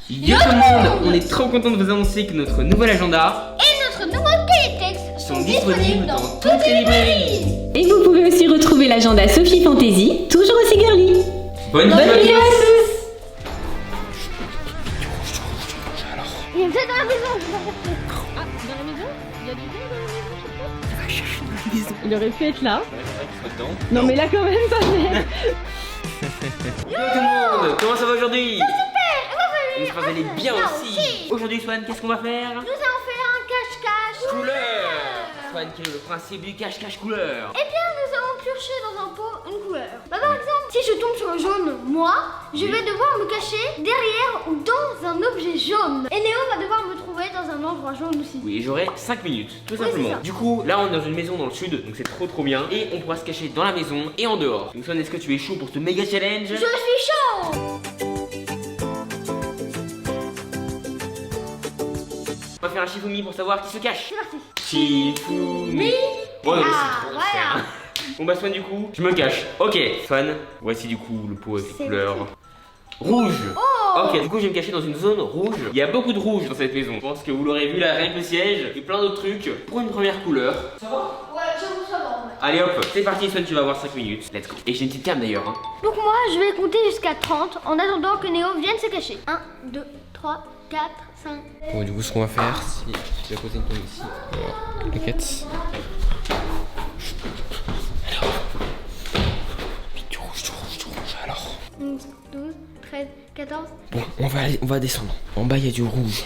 Yo tout le monde, on est trop content de vous annoncer que notre nouvel agenda et notre nouveau télétexte sont disponibles dans toutes les librairies. Et vous pouvez aussi retrouver l'agenda Sophie Fantasy, toujours aussi girly. Bonne nuit à nuit à tous. tous. Il est peut-être dans la maison. Ah, dans la maison? Il y a du monde dans la maison, je sais pas. Il aurait pu être là. Non mais là quand même ça fait. Yo tout le monde, comment ça va aujourd'hui? Super. J'espère que vous allez bien aussi. Aujourd'hui Swan, qu'est-ce qu'on va faire? Nous allons faire un cache-cache. Couleur. Swan, quel est le principe du cache-cache couleur? Eh bien, nous allons piocher dans un pot une couleur. Bah, par exemple, si je tombe sur le jaune, moi, je vais devoir me cacher derrière ou dans un objet jaune. Et Néo va devoir me trouver dans un endroit jaune aussi. Oui, et j'aurai 5 minutes, tout Oui, simplement. c'est ça. Du coup, là on est dans une maison dans le sud, donc c'est trop bien. Et on pourra se cacher dans la maison et en dehors. Donc Swan, est-ce que tu es chaud pour ce méga challenge? Je suis chaud. On va faire un Shifumi pour savoir qui se cache. C'est parti. Shifumi. Bon, non, mais Ah, c'est trop voilà. cher. Bon bah Swan, du coup, je me cache. Ok, Swan, voici du coup le pot avec les C'est couleurs. Rouge. Oh. Ok, du coup je vais me cacher dans une zone rouge. Il y a beaucoup de rouge dans cette maison. Je pense que vous l'aurez vu là, rien que le siège et plein d'autres trucs. Pour une première couleur. Ça va? Ouais, j'avoue, ça va. Ouais. Allez hop, c'est parti Swan, tu vas avoir 5 minutes. Let's go. Et j'ai une petite cam d'ailleurs. Hein. Donc moi, je vais compter jusqu'à 30 en attendant que Néo vienne se cacher. 1, 2, 3, 4, 5. Bon, du coup, ce qu'on va faire, si je vais poser une tombe ici, voilà, claquette. Alors, du rouge, alors. 11, 12, 13, 14. Bon, on va descendre. En bas, il y a du rouge.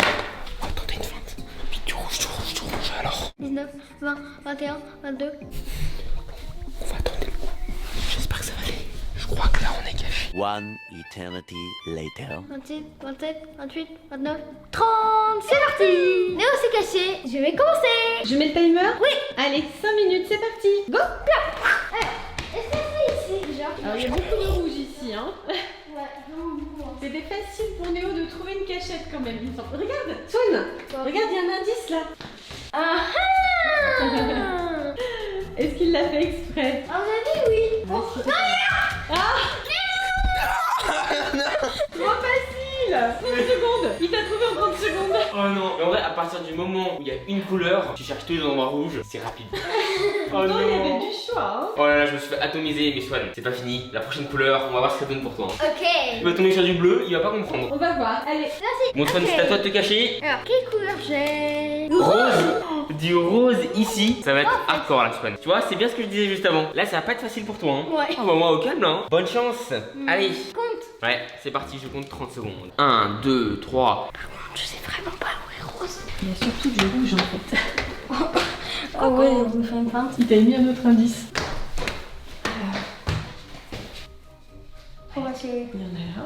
On va tenter une feinte. Puis du rouge, alors. 19, 20, 21, 22. On va tenter le coup. J'espère que ça va aller. Je crois que là, on est caché. One eternity later. 26, 27, 28, 29, 30. C'est parti. Néo s'est caché. Je vais commencer. Je mets le timer? Oui. Allez, 5 minutes, c'est parti. Go. Est-ce que c'est ici déjà? Alors il y a beaucoup de rouge ici, hein. Ouais, vraiment beaucoup. Hein. C'était facile pour Néo de trouver une cachette quand même, il me semble. Regarde, Swan, regarde, il y a un indice là. Ah ah. Est-ce qu'il l'a fait exprès? À mon avis, oui. Oh, Trop facile. 30 secondes. Il t'a trouvé en 30 secondes. Oh non, mais en vrai, à partir du moment où il y a une couleur, tu cherches tous les endroits rouges, c'est rapide. Oh Pourtant, il y avait non. du choix, hein. Oh là là, je me suis fait atomiser, mais Swan, c'est pas fini. La prochaine couleur, on va voir ce que ça donne pour toi. ok. Tu vas tomber sur du bleu, il va pas comprendre. On va voir. Allez. Merci. Bon Swan, Ok. c'est à toi de te cacher. Alors, quelle couleur j'ai? Rose. Du rose ici, ça va être hardcore là Swan. Tu vois, c'est bien ce que je disais juste avant. Là, ça va pas être facile pour toi. Hein. Ouais. Ah bah moi au calme là. Hein. Bonne chance. Allez. Compte. Ouais, c'est parti, je compte 30 secondes. 1, 2, 3. Je sais vraiment pas où est rose. Il y a surtout du rouge en fait. Oh ouais, on fait une feinte. Il t'a mis un autre indice. On va essayer. Il y en a là.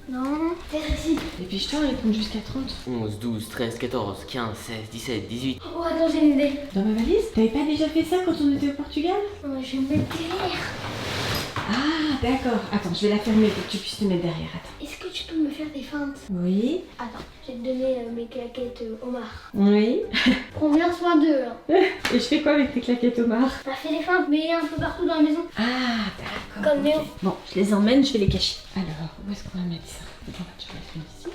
Non. C'est ici. Dépêche-toi, il compte jusqu'à 30. 11, 12, 13, 14, 15, 16, 17, 18. Oh, attends, j'ai une idée. Dans ma valise? T'avais pas déjà fait ça quand on était au Portugal? Oh, je vais me mettre derrière. Ah, d'accord. Attends, je vais la fermer pour que tu puisses te mettre derrière. Attends. Est-ce que tu peux me faire des feintes? Oui. Attends, je vais te donner mes claquettes Omar. Oui. Prends bien soin d'eux. Hein. Et je fais quoi avec tes claquettes Omar? T'as fait des feintes, mais un peu partout dans la maison. Ah, d'accord. Comme Néo. Bon, je les emmène, je vais les cacher. Alors, où est-ce qu'on va mettre ça? Attends, je vais la mettre ici.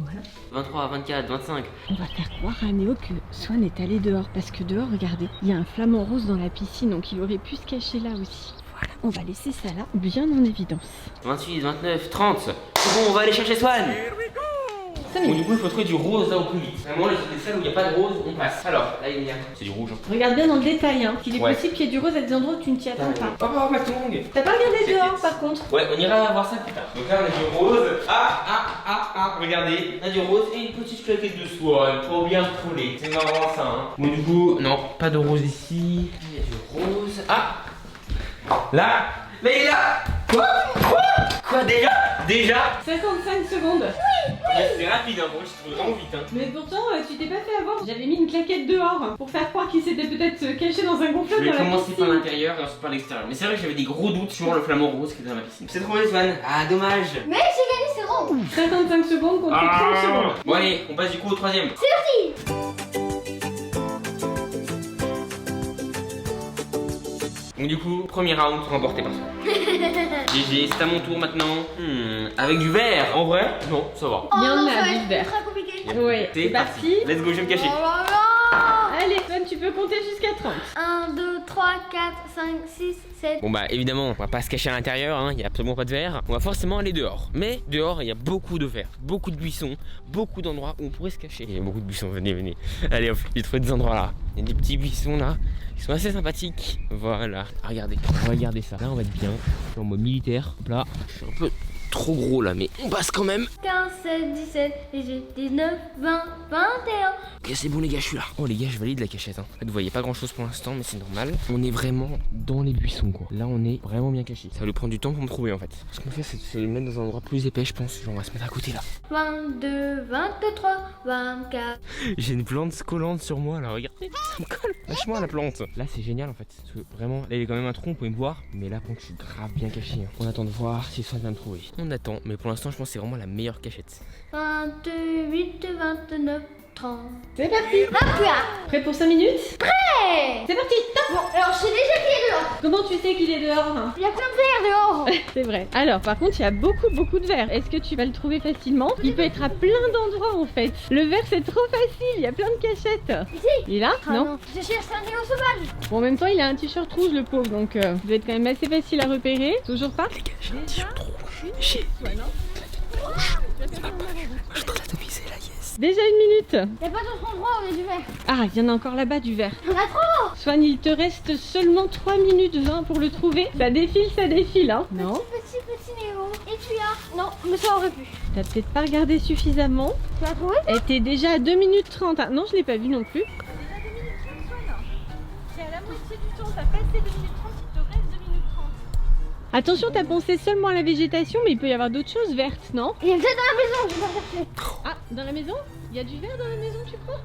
Voilà. 23, 24, 25. On va faire croire à Néo que Swan est allé dehors. Parce que dehors, regardez, il y a un flamant rose dans la piscine, donc il aurait pu se cacher là aussi. Voilà, on va laisser ça là, bien en évidence. 28, 29, 30. C'est bon, on va aller chercher Swan. Bon, du coup, il faut trouver du rose là au plus vite. Vraiment, les salles où il n'y a pas de rose, on passe. Alors, là, il y a. C'est du rouge. Hein. Regarde bien dans le détail, hein. Il est Ouais. possible qu'il y ait du rose à des endroits où tu ne t'y attends pas. Oh, ma tongue. T'as pas regardé C'est dehors vite. par contre? Ouais, on ira voir ça plus tard. Donc là, on a du rose. Regardez. On a du rose et une petite claquette de Swan pour bien troller. C'est marrant ça, hein. Bon, du coup, non, pas de rose ici. Il y a du rose. Ah là. Mais il est là. Quoi déjà 55 secondes. C'est rapide, hein. Bon, je trouve vraiment vite, hein. Mais pourtant, tu t'es pas fait avoir. J'avais mis une claquette dehors hein, pour faire croire qu'il s'était peut-être caché dans un Je gonflable vais dans la commencer par piscine. l'intérieur et ensuite par l'extérieur. Mais c'est vrai que j'avais des gros doutes sur le flamant rose qui était dans ma piscine. C'est trouvé Swan. Ah dommage. Mais j'ai gagné, c'est rond. 55 secondes contre 30 secondes. Bon allez, on passe du coup au troisième. C'est parti. Donc du coup, premier round remporté par Swan. GG, c'est à mon tour maintenant. Avec du vert. En vrai, non, ça va. Oh Il y en non, a ça va du être vert. très compliqué. Ouais, c'est parti. Let's go, je vais me cacher. Oh là là. Allez, Swan, tu peux compter jusqu'à 30. 1, 2, 3, 4, 5, 6, 7. Bon bah évidemment, on va pas se cacher à l'intérieur, hein, il y a absolument pas de verre. On va forcément aller dehors. Mais dehors, il y a beaucoup de verre, beaucoup de buissons, beaucoup d'endroits où on pourrait se cacher. Il y a beaucoup de buissons, venez, venez. Allez hop, j'ai trouvé des endroits là. Il y a des petits buissons là, qui sont assez sympathiques. Voilà, regardez, on va regarder ça. Là, on va être bien, en mode militaire. Hop là, je suis un peu trop gros là, mais on passe quand même. 15, 16, 17, 19, 20, 21. Ok, c'est bon les gars, je suis là. Oh les gars, je valide la cachette. Hein. En fait, vous voyez pas grand chose pour l'instant, mais c'est normal. On est vraiment dans les buissons quoi. Là, on est vraiment bien caché. Ça va lui prendre du temps pour me trouver en fait. Ce qu'on fait, c'est de se mettre dans un endroit plus épais, je pense. Genre, on va se mettre à côté là. 22, 23, 24. J'ai une plante collante sur moi là, regardez. Ça me colle vachement à la plante. Là, c'est génial en fait. Parce que vraiment, là, il y a quand même un tronc, vous pouvez me voir. Mais là, je suis grave bien caché. Hein. On attend de voir si Swan va me trouver. On attend, mais pour l'instant, je pense que c'est vraiment la meilleure cachette. 28, 29, 30. C'est parti. Hop là. Prêt pour 5 minutes? Prêt. C'est parti, top. Bon, alors je sais déjà qui est dehors. Comment tu sais qu'il est dehors hein? Il y a plein de verre dehors. C'est vrai. Alors, par contre, il y a beaucoup de verre. Est-ce que tu vas le trouver facilement? Il peut être à plein d'endroits en fait. Le verre, c'est trop facile. Il y a plein de cachettes. Ici. Il est là? Ah Non. non. Je cherche un néo sauvage. Bon, en même temps, il a un t-shirt rouge, le pauvre. Donc, il doit être quand même assez facile à repérer. Toujours pas? Les gars, j'ai un t-shirt rouge. J'ai Ouais, non. je suis en train de viser là, yes. Déjà 1 minute. Il n'y a pas d'autre endroit où il y a du verre. Ah, il y en a encore là-bas du verre. Il y en a trop. Swan, il te reste seulement 3 minutes 20 pour le trouver. Ça défile, hein? Non? Petit néo. Et tu as. Non, mais ça aurait pu. T'as peut-être pas regardé suffisamment. Tu l'as trouvé? Elle était déjà à 2 minutes 30. Ah, non, je l'ai pas vu non plus. C'est à la moitié du temps, t'as passé 2 minutes 30, il te reste 2 minutes 30. Attention, t'as pensé seulement à la végétation, mais il peut y avoir d'autres choses vertes, non? Il est peut-être dans la maison, je vais pas chercher. Ah, dans la maison? Il y a du verre dans la maison, tu crois?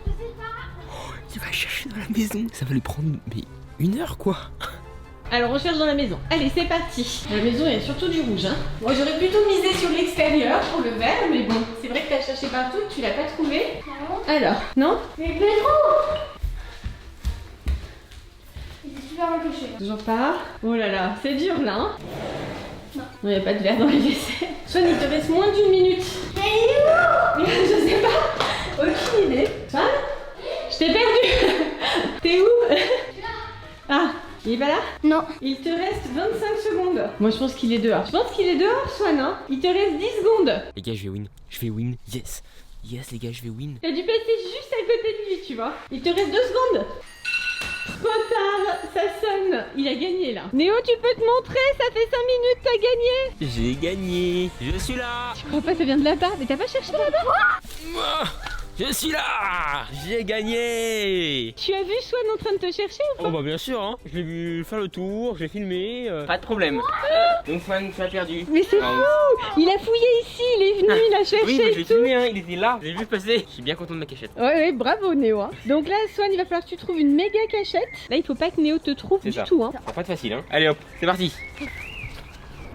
Je sais pas. Il va chercher dans la maison. Ça va lui prendre mais 1 heure quoi. Alors on cherche dans la maison. Allez, c'est parti. Dans la maison, il y a surtout du rouge. Hein. Moi, j'aurais plutôt misé sur l'extérieur pour le vert, mais bon, c'est vrai que t'as cherché partout, que tu l'as pas trouvé. Non. Alors, non? Mais Pedro. Il est super mal caché. Toujours pas. Oh là là, c'est dur là. Hein. Non, il n'y a pas de verre dans les WC. Swan, il te reste moins d'1 minute. Mais il est où? Je sais pas. Aucune idée. Swan? Je t'ai perdu. T'es où? Ah, il est pas là? Non. Il te reste 25 secondes. Moi, je pense qu'il est dehors. Je pense qu'il est dehors, Swan, hein? Il te reste 10 secondes. Les gars, je vais win. Je vais win. Yes. Yes, les gars, je vais win. T'as dû passer juste à côté de lui, tu vois. Il te reste 2 secondes. Trop tard, ça sonne. Il a gagné là. Néo, tu peux te montrer, ça fait 5 minutes, t'as gagné. J'ai gagné. Je suis là. Je crois pas, ça vient de là-bas. Mais t'as pas cherché là-bas? Moi, je suis là. J'ai gagné. Tu as vu Swan en train de te chercher ou pas? Oh bah bien sûr, hein. Je l'ai vu faire le tour, j'ai filmé. Pas de problème. Donc Swan, tu as perdu. Mais c'est Ah, fou. Il a fouillé ici, il est venu, il a cherché Oui, mais je et l'ai tout. filmé, hein. Il était là. J'ai vu passer. Je suis bien content de ma cachette. Ouais, bravo Néo. Hein. Donc là, Swan, il va falloir que tu trouves une méga cachette. Là, il faut pas que Néo te trouve C'est du ça. tout. Hein. Ça va pas être facile, hein. Allez hop, c'est parti.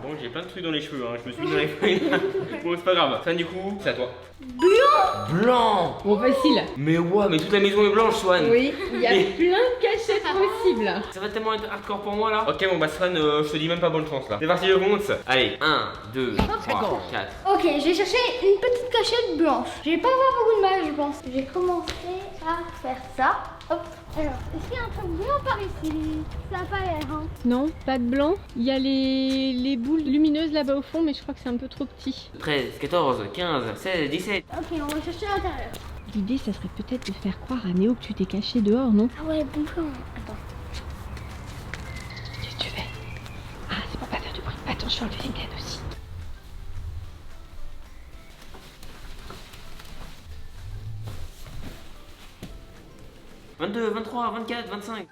Bon, j'ai plein de trucs dans les cheveux, hein. Je me suis mis dans les feuilles. Bon, c'est pas grave. Swan, du coup, c'est à toi. Blanc. Bon, facile. Mais ouais, mais toute la maison est blanche, Swan. Oui, il y a Mais- plein de cachettes possibles. Ça va tellement être hardcore pour moi là. Ok, bon bah Swan, je te dis même pas bonne chance là. C'est parti, je compte. Allez, 1, 2, 3, 4. Ok, je vais chercher une petite cachette blanche. Je vais pas avoir beaucoup de mal, je pense. Je vais commencer à faire ça. Hop. Alors, est-ce qu'il y a un truc blanc par ici? Ça a pas l'air, hein. Non, pas de blanc. Il y a les boules lumineuses là-bas au fond, mais je crois que c'est un peu trop petit. 13, 14, 15, 16, 17. Ok, on va chercher à l'intérieur. L'idée, ça serait peut-être de faire croire à Néo que tu t'es caché dehors, non? Ah ouais, bon plan. Attends. Qu'est-ce que tu fais? Ah, c'est pour pas faire du bruit. Attends, je fais enlever les miennes aussi. « 22, 23, 24, 25. »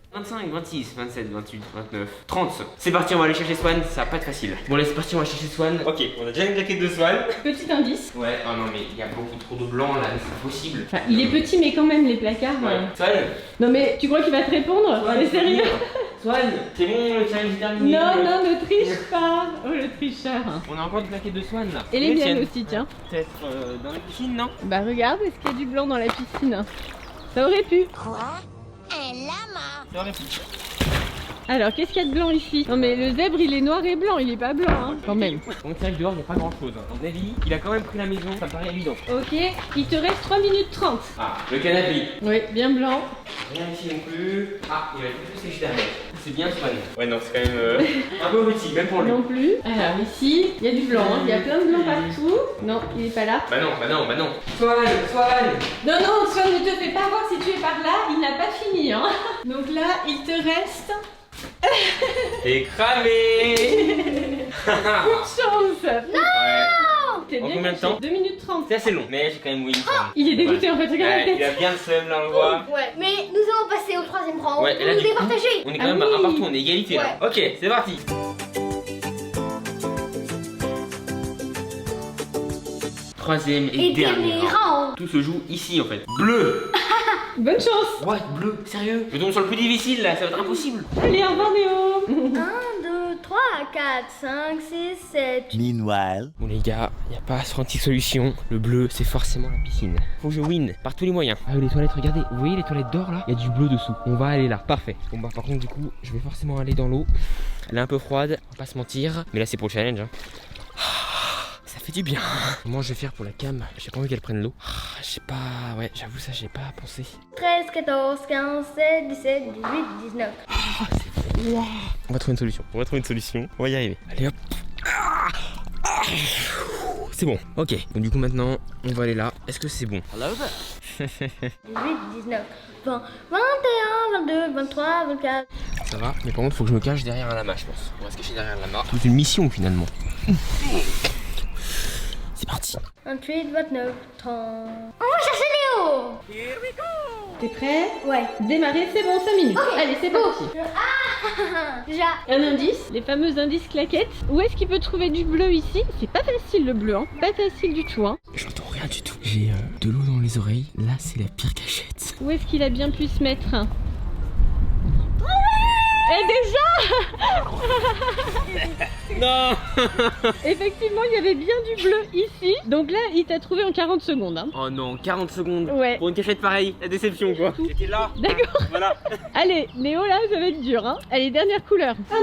« 25, 26, 27, 28, 29, 30. C'est parti, on va aller chercher Swan, ça va pas être facile. Bon allez, c'est parti, on va chercher Swan. Ok, on a déjà une jaquette de Swan. Petit indice. Ouais, oh non mais il y a beaucoup trop de blanc là, mais c'est pas possible. Enfin, il est petit, mais quand même, les placards. Ouais. Swan, Non, mais tu crois qu'il va te répondre? Swan, C'est sérieux? Swan, c'est bon, le challenge est terminé. Non, non, ne triche pas. Oh, le tricheur. On a encore des plaquettes de Swan là. Et les miennes tiennes. aussi, tiens. Peut-être dans la piscine, non? Bah regarde, est-ce qu'il y a du blanc dans la piscine? Ça aurait pu. Ça aurait pu. Alors, qu'est-ce qu'il y a de blanc ici? Non mais le zèbre, il est noir et blanc, il est pas blanc, hein, quand même. Donc c'est vrai que dehors, il n'y a pas grand chose. À mon avis, il a quand même pris la maison, ça me paraît évident. Ok, il te reste 3 minutes 30. Ah, le canapé. Oui, bien blanc. Rien ici non plus. Ah, il va être plus séché derrière. C'est bien Swan. Ouais, non, c'est quand même un peu petit, même pour lui. Non plus. Alors ici, il y a du blanc, hein. Il y a plein de blanc partout. Non, il est pas là. Bah non, bah non, bah non. Swan, Swan. Non, non, Swan, ne te fais pas voir si tu es par là, il n'a pas fini, hein. Donc là, il te reste... T'es cramé. Coup de chance. Non. T'es En bien combien de caché. temps? 2 minutes 30. C'est assez long, mais j'ai quand même win. Il est dégoûté en fait, regarde la Ouais, il tête. a bien le seum là, on le voit. Ouais, mais nous allons passer au troisième round. Ouais, et là, Nous du coup, départager. On est quand Ah même à oui. un partout, on est égalité là. Ok, c'est parti. Troisième et Et dernier dernier round. round. Tout se joue ici en fait. Bleu. Bonne chance. What, bleu? Sérieux? Je tombe sur le plus difficile là, ça va être impossible. Allez, au revoir Néo. 1, 2, 3, 4, 5, 6, 7. Meanwhile, Bon les gars, y a pas 36 solutions. Le bleu, c'est forcément la piscine. Faut que je win par tous les moyens. Ah les toilettes, regardez, vous voyez les toilettes d'or là? Y a du bleu dessous. On va aller là, parfait. Bon bah par contre du coup, je vais forcément aller dans l'eau. Elle est un peu froide, on va pas se mentir. Mais là c'est pour le challenge. Hein. Ça fait du bien. Comment je vais faire pour la cam? J'ai pas envie qu'elle prenne l'eau. Je sais pas, ouais, j'avoue ça, j'ai pas pensé. 13, 14, 15, 16, 17, 18, 19. On va trouver une solution. On va trouver une solution. On va y arriver. Allez hop. C'est bon. Ok. Donc du coup maintenant, on va aller là. Est-ce que c'est bon? 18, 19, 20, 21, 22, 23, 24. Ça va. Mais par contre, faut que je me cache derrière un lama, je pense. On va se cacher derrière un lama. C'est une mission finalement. C'est parti. 28, 29, 30. On va chercher Léo. T'es prêt? Ouais. Démarrer, c'est bon, 5 minutes. Ok. Allez, c'est parti. Déjà. Un indice, les fameux indices claquettes. Où est-ce qu'il peut trouver du bleu ici? C'est pas facile le bleu, hein. Pas facile du tout, hein. J'entends rien du tout. J'ai de l'eau dans les oreilles. Là, c'est la pire cachette. Où est-ce qu'il a bien pu se mettre? Et déjà Non. Effectivement, il y avait bien du bleu ici. Donc là, il t'a trouvé en 40 secondes. Hein. Oh non, 40 secondes. Ouais. Pour une cachette pareille. La déception quoi. J'étais là. D'accord. Voilà. Allez, Néo, là, ça va être dur. Hein. Allez, dernière couleur. Ah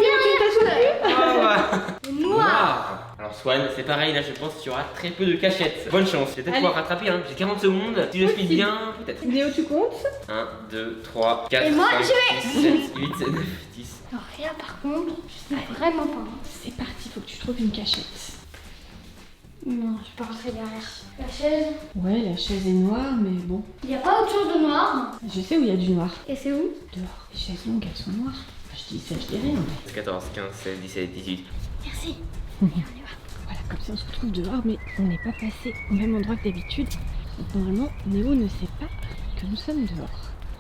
non, Noir. Alors Swan, c'est pareil, là je pense qu'il y aura très peu de cachettes. Bonne chance, je vais peut-être Allez. pouvoir rattraper, hein. J'ai 40 secondes, si je speed Possible. bien, peut-être. Néo, tu comptes? 1, 2, 3, 4, Et moi, 5, je 6, 7, 8, 9, 10. Non, rien par contre. Je sais vraiment pas. C'est parti, faut que tu trouves une cachette. Non, je peux rentrer derrière. La chaise. Ouais, la chaise est noire, mais bon. Il n'y a pas autre chose de noir. Je sais où il y a du noir. Et c'est où? Dehors. Les chaises longues, elles sont noires. Je dis ça, je dis rien. Mais... 14, 15, 16, 17, 18. Merci. Voilà, comme ça on se retrouve dehors, mais on n'est pas passé au même endroit que d'habitude. Donc normalement, Néo ne sait pas que nous sommes dehors.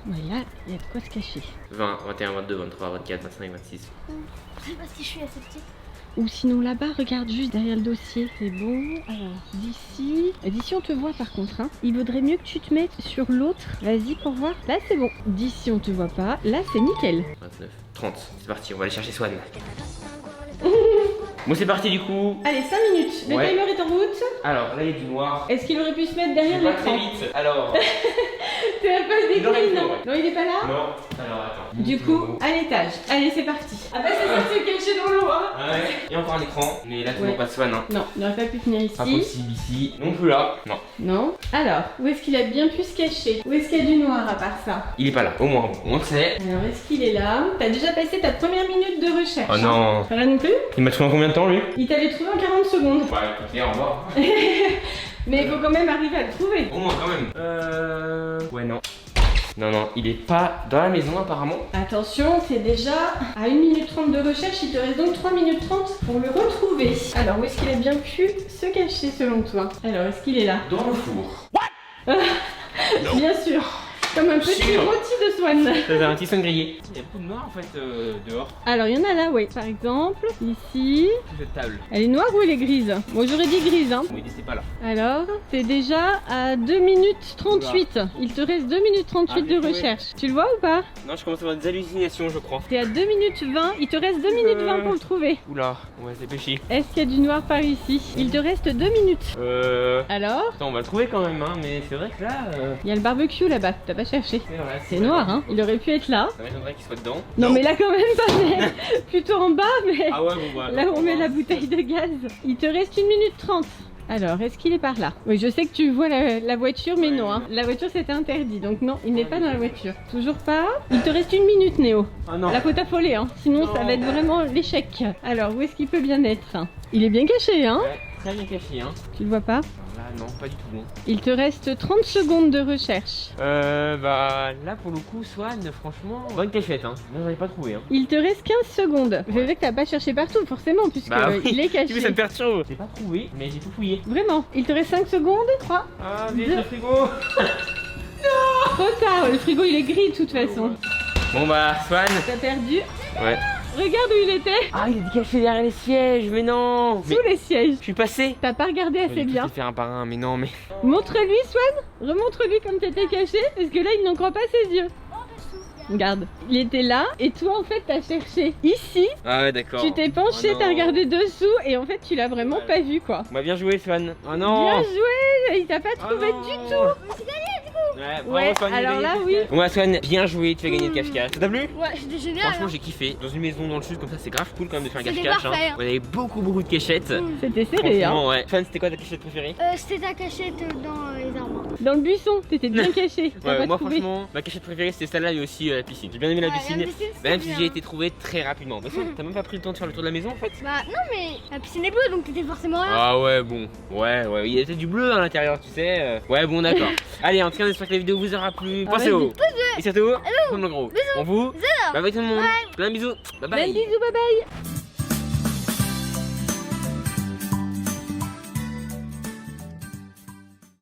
Ouais, là, il y a de quoi se cacher. 20, 21, 22, 23, 24, 25, 26. C'est parce que je suis assez petite. Ou sinon là-bas, regarde juste derrière le dossier. C'est bon. Alors, d'ici... D'ici on te voit par contre. Hein. Il vaudrait mieux que tu te mettes sur l'autre. Vas-y pour voir. Là c'est bon. D'ici on te voit pas. Là c'est nickel. 29, 30. C'est parti, on va aller chercher Swan. Bon, c'est parti du coup. Allez, 5 minutes. Le Ouais. timer est en route. Alors, là il y a du noir. Est-ce qu'il aurait pu se mettre Je derrière vais pas très l'écran? vite. Alors. C'est la page des Il aurait green. pu, ouais. Non, il est pas là? Non. Alors attends. Du coup, à l'étage. Allez, c'est parti. Ah bah c'est ça, c'est caché dans l'eau, hein. Ouais. Il y a encore un écran, mais là toujours Ouais. pas de Swan. Hein. Non, il n'aurait pas pu finir Pas ici. possible ici. Non plus là. Non. Non. Alors, où est-ce qu'il a bien pu se cacher? Où est-ce qu'il y a du noir à part ça? Il est pas là. Au moins, on le sait. Alors, est-ce qu'il est là? T'as déjà passé ta première minute de recherche. Oh non. Pas là non plus? Il m'a trouvé en combien de temps lui? Il t'avait trouvé en 40 secondes. Bah écoutez, au revoir. Mais il faut quand même arriver à le trouver. Au moins quand même. Ouais non. Non, non, il est pas dans la maison apparemment. Attention, t'es déjà à 1 minute 30 de recherche, il te reste donc 3 minutes 30 pour le retrouver. Alors, où est-ce qu'il a bien pu se cacher selon toi? Alors, est-ce qu'il est là? Dans le four. Bien sûr. Comme un petit Sûr. rôti de Swan. C'est un petit son grillé. Il y a beaucoup de noir en fait dehors. Alors, il y en a là, oui. Par exemple, ici. Cette table. Elle est noire ou elle est grise? Moi, j'aurais dit grise, hein. Oui, c'est pas là. Alors, c'est déjà à 2 minutes 38. Il te reste 2 minutes 38 de oui. recherche. Tu le vois ou pas? Non, je commence à avoir des hallucinations, je crois. T'es à 2 minutes 20. Il te reste 2 minutes 20 pour le trouver. Oula, on va se dépêcher. Est-ce qu'il y a du noir par ici? Il te reste 2 minutes. Alors, Attends, on va le trouver quand même, hein, mais c'est vrai que là. il y a le barbecue là-bas. T'as pas cherché. Vrai, C'est noir, hein. Il aurait pu être là. Ça m'étonnerait qu'il soit dedans. Non, mais là quand même pas. Mais plutôt en bas, mais Ah ouais, bon bah. là où on met la bouteille de gaz. Il te reste 1 minute 30. Alors, est-ce qu'il est par là? Oui, je sais que tu vois la voiture, mais non, hein. La voiture c'était interdit, donc non, il n'est pas dans la voiture. Toujours pas. Il te reste 1 minute, Néo. Ah non. Là, faut t'affoler, hein. Sinon, ça Non. va être vraiment l'échec. Alors, où est-ce qu'il peut bien être? Il est bien caché, hein. Ouais, très bien caché, hein. Tu le vois pas? Là, non, pas du tout bon. Il te reste 30 secondes de recherche. Bah là pour le coup, Swan, franchement, bonne cachette, hein. Moi j'en ai pas trouvé, hein. Il te reste 15 secondes. Je veux que t'as pas cherché partout, forcément, puisque Bah oui. il est caché. Du coup, ça me perturbe. J'ai pas trouvé, mais j'ai tout fouillé. Vraiment. Il te reste 5 secondes. 3. Ah, vite Deux. le frigo. Trop tard, le frigo il est gris de toute façon. Bon bah, Swan. T'as perdu. Ouais. Regarde où il était. Ah, il est caché derrière les sièges, mais non. Sous les sièges. Je suis passé. T'as pas regardé assez bien. Je vais faire un par un, mais non, mais. Montre-lui Swan. Remontre-lui comme t'étais caché. Parce que là il n'en croit pas ses yeux. Regarde, il était là et toi en fait t'as cherché ici, Ah ouais, d'accord. tu t'es penché, Oh non. t'as regardé dessous et en fait tu l'as vraiment Ouais. pas vu quoi. Bah, bien joué, Swan. Oh non. Bien joué, il t'a pas Oh trouvé non. du tout. Ouais, bravo, Ouais, Swan, il a alors gagné là, le oui. cache-cache. Bon bah, Swan, bien joué, tu as gagné le cache-cache. Ça t'a plu? Ouais, c'était génial. Franchement, hein. j'ai kiffé. Dans une maison dans le sud, comme ça, c'est grave cool quand même de faire un C'était cache-cache. parfait, hein. On avait beaucoup de cachettes. C'était serré hein. Franchement, ouais. Swan, c'était quoi ta cachette préférée? C'était ta cachette dans les arbres. Dans le buisson, t'étais bien caché. T'as Ouais, pas moi trouvé. franchement, ma cachette préférée c'était celle-là et aussi la piscine. J'ai bien aimé la Ouais, piscine, la piscine, c'était même si bien. j'ai été trouvé très rapidement. Bah, t'as même pas pris le temps de faire le tour de la maison en fait? Bah non mais la piscine est bleue donc t'étais forcément là. Ah ouais, bon, ouais, il y avait du bleu à l'intérieur, tu sais. Ouais, bon, d'accord. Allez, en tout cas, j'espère que la vidéo vous aura plu. Pensez au et surtout, comme le gros. On vous, bye bye tout le monde. Plein de bisous. Bye Plein bye. de bisous, bye bye.